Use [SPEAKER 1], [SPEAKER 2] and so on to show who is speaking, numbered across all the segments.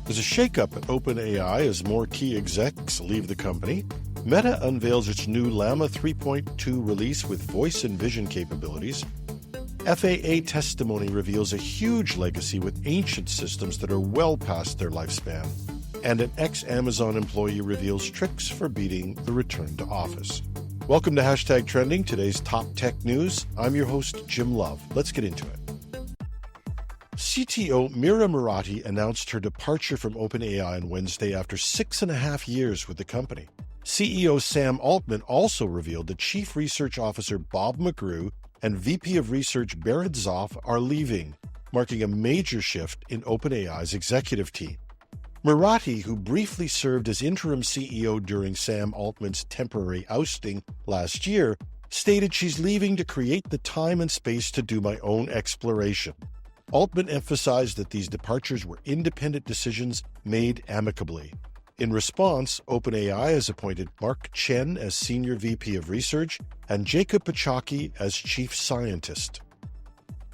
[SPEAKER 1] There's a shakeup at OpenAI as more key execs leave the company. Meta unveils its new LLAMA 3.2 release with voice and vision capabilities. FAA testimony reveals a huge legacy with ancient systems that are well past their lifespan. And an ex-Amazon employee reveals tricks for beating the return to office. Welcome to Hashtag Trending, today's top tech news. I'm your host, Jim Love. Let's get into it. CTO Mira Murati announced her departure from OpenAI on Wednesday after 6.5 years with the company. CEO Sam Altman also revealed that Chief Research Officer Bob McGrew and VP of Research Barrett Zoff are leaving, marking a major shift in OpenAI's executive team. Murati, who briefly served as interim CEO during Sam Altman's temporary ousting last year, stated she's leaving to create the time and space to do my own exploration. Altman emphasized that these departures were independent decisions made amicably. In response, OpenAI has appointed Mark Chen as Senior VP of Research and Jacob Pachaki as Chief Scientist.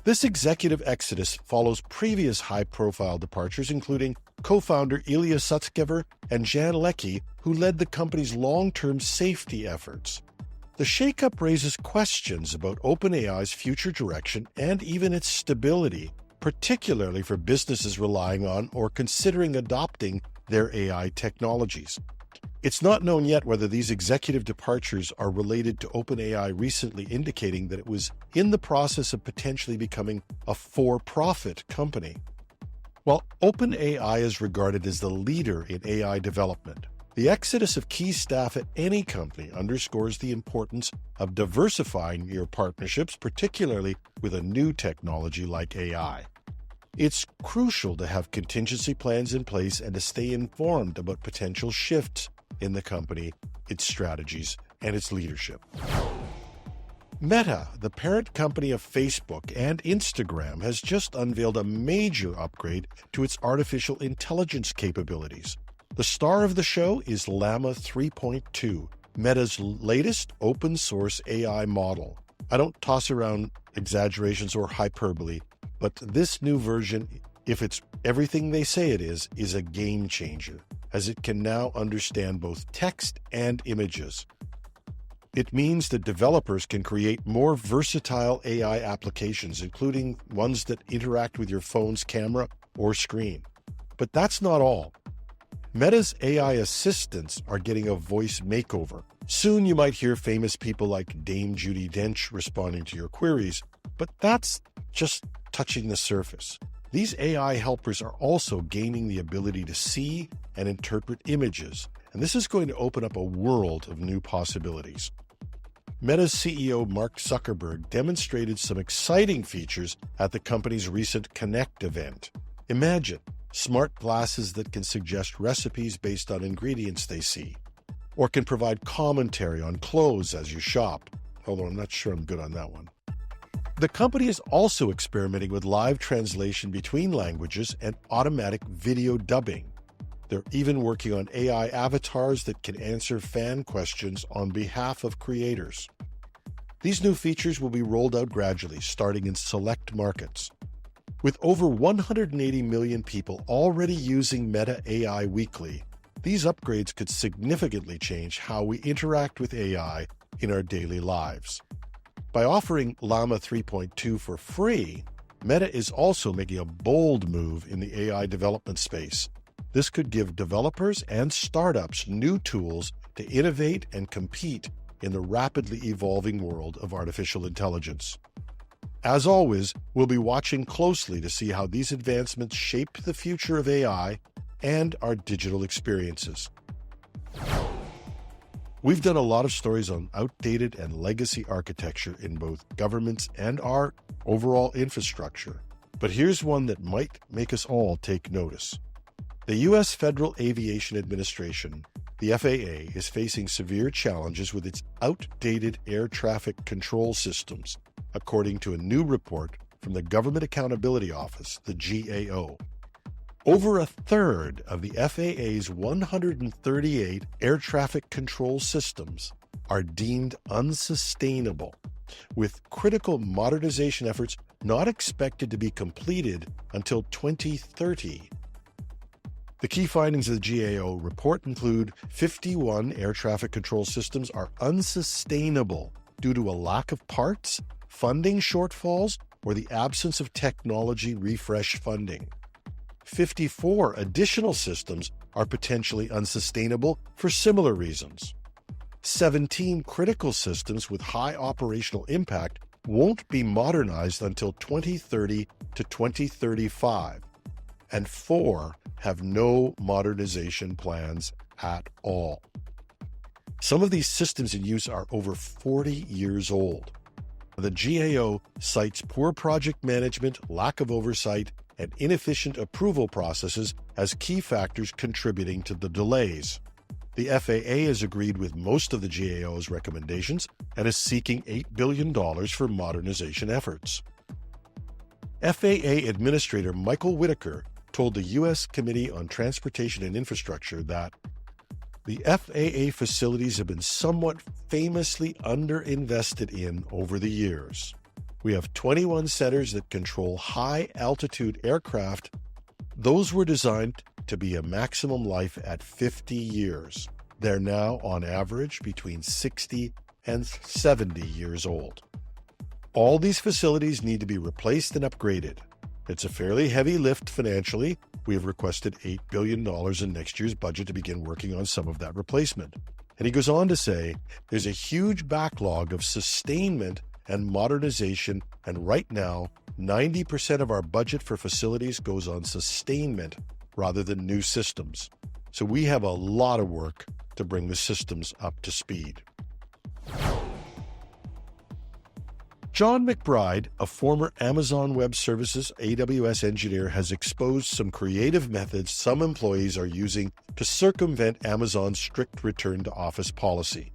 [SPEAKER 1] This executive exodus follows previous high-profile departures, including co-founder Ilya Sutskever and Jan Lecky, who led the company's long-term safety efforts. The shakeup raises questions about OpenAI's future direction and even its stability, particularly for businesses relying on or considering adopting their AI technologies. It's not known yet whether these executive departures are related to OpenAI recently indicating that it was in the process of potentially becoming a for-profit company. While OpenAI is regarded as the leader in AI development, the exodus of key staff at any company underscores the importance of diversifying your partnerships, particularly with a new technology like AI. It's crucial to have contingency plans in place and to stay informed about potential shifts in the company, its strategies, and its leadership. Meta, the parent company of Facebook and Instagram, has just unveiled a major upgrade to its artificial intelligence capabilities. The star of the show is LLAMA 3.2, Meta's latest open-source AI model. I don't toss around exaggerations or hyperbole, but this new version, if it's everything they say it is a game changer, as it can now understand both text and images. It means that developers can create more versatile AI applications, including ones that interact with your phone's camera or screen. But that's not all. Meta's AI assistants are getting a voice makeover. Soon you might hear famous people like Dame Judi Dench responding to your queries, but that's just touching the surface. These AI helpers are also gaining the ability to see and interpret images, and this is going to open up a world of new possibilities. Meta's CEO Mark Zuckerberg demonstrated some exciting features at the company's recent Connect event. Imagine smart glasses that can suggest recipes based on ingredients they see, or can provide commentary on clothes as you shop, although I'm not sure I'm good on that one. The company is also experimenting with live translation between languages and automatic video dubbing. They're even working on AI avatars that can answer fan questions on behalf of creators. These new features will be rolled out gradually, starting in select markets. With over 180 million people already using Meta AI weekly, these upgrades could significantly change how we interact with AI in our daily lives. By offering LLAMA 3.2 for free, Meta is also making a bold move in the AI development space. This could give developers and startups new tools to innovate and compete in the rapidly evolving world of artificial intelligence. As always, we'll be watching closely to see how these advancements shape the future of AI and our digital experiences. We've done a lot of stories on outdated and legacy architecture in both governments and our overall infrastructure. But here's one that might make us all take notice. The U.S. Federal Aviation Administration, the FAA, is facing severe challenges with its outdated air traffic control systems, according to a new report from the Government Accountability Office, the GAO. Over a third of the FAA's 138 air traffic control systems are deemed unsustainable, with critical modernization efforts not expected to be completed until 2030. The key findings of the GAO report include 51 air traffic control systems are unsustainable due to a lack of parts, funding shortfalls, or the absence of technology refresh funding. 54 additional systems are potentially unsustainable for similar reasons. 17 critical systems with high operational impact won't be modernized until 2030 to 2035, and 4 have no modernization plans at all. Some of these systems in use are over 40 years old. The GAO cites poor project management, lack of oversight, and inefficient approval processes as key factors contributing to the delays. The FAA has agreed with most of the GAO's recommendations and is seeking $8 billion for modernization efforts. FAA Administrator Michael Whitaker told the U.S. Committee on Transportation and Infrastructure that the FAA facilities have been somewhat famously underinvested in over the years. We have 21 centers that control high-altitude aircraft. Those were designed to be a maximum life at 50 years. They're now, on average, between 60 and 70 years old. All these facilities need to be replaced and upgraded. It's a fairly heavy lift financially. We have requested $8 billion in next year's budget to begin working on some of that replacement. And he goes on to say, there's a huge backlog of sustainment and modernization, and right now, 90% of our budget for facilities goes on sustainment rather than new systems. So we have a lot of work to bring the systems up to speed. John McBride, a former Amazon Web Services AWS engineer, has exposed some creative methods some employees are using to circumvent Amazon's strict return-to-office policy.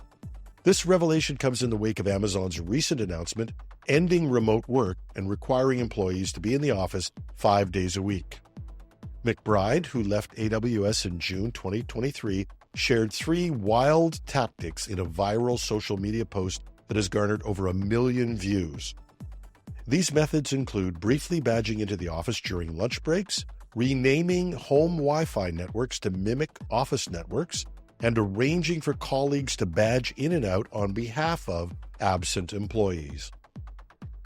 [SPEAKER 1] This revelation comes in the wake of Amazon's recent announcement ending remote work and requiring employees to be in the office 5 days a week. McBride, who left AWS in June 2023, shared 3 wild tactics in a viral social media post that has garnered over 1 million views. These methods include briefly badging into the office during lunch breaks, renaming home Wi-Fi networks to mimic office networks, and arranging for colleagues to badge in and out on behalf of absent employees.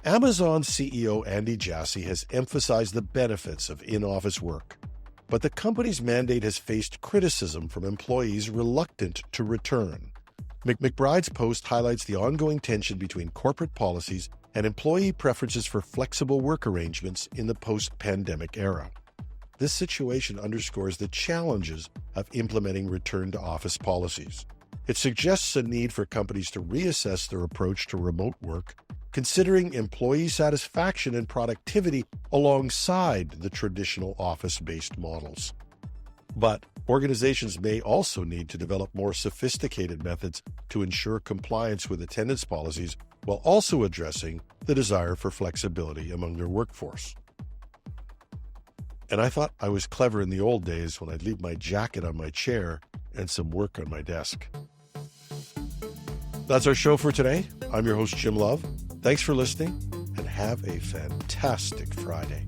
[SPEAKER 1] Amazon CEO Andy Jassy has emphasized the benefits of in-office work, but the company's mandate has faced criticism from employees reluctant to return. McBride's post highlights the ongoing tension between corporate policies and employee preferences for flexible work arrangements in the post-pandemic era. This situation underscores the challenges of implementing return-to-office policies. It suggests a need for companies to reassess their approach to remote work, considering employee satisfaction and productivity alongside the traditional office-based models. But organizations may also need to develop more sophisticated methods to ensure compliance with attendance policies while also addressing the desire for flexibility among their workforce. And I thought I was clever in the old days when I'd leave my jacket on my chair and some work on my desk. That's our show for today. I'm your host, Jim Love. Thanks for listening, and have a fantastic Friday.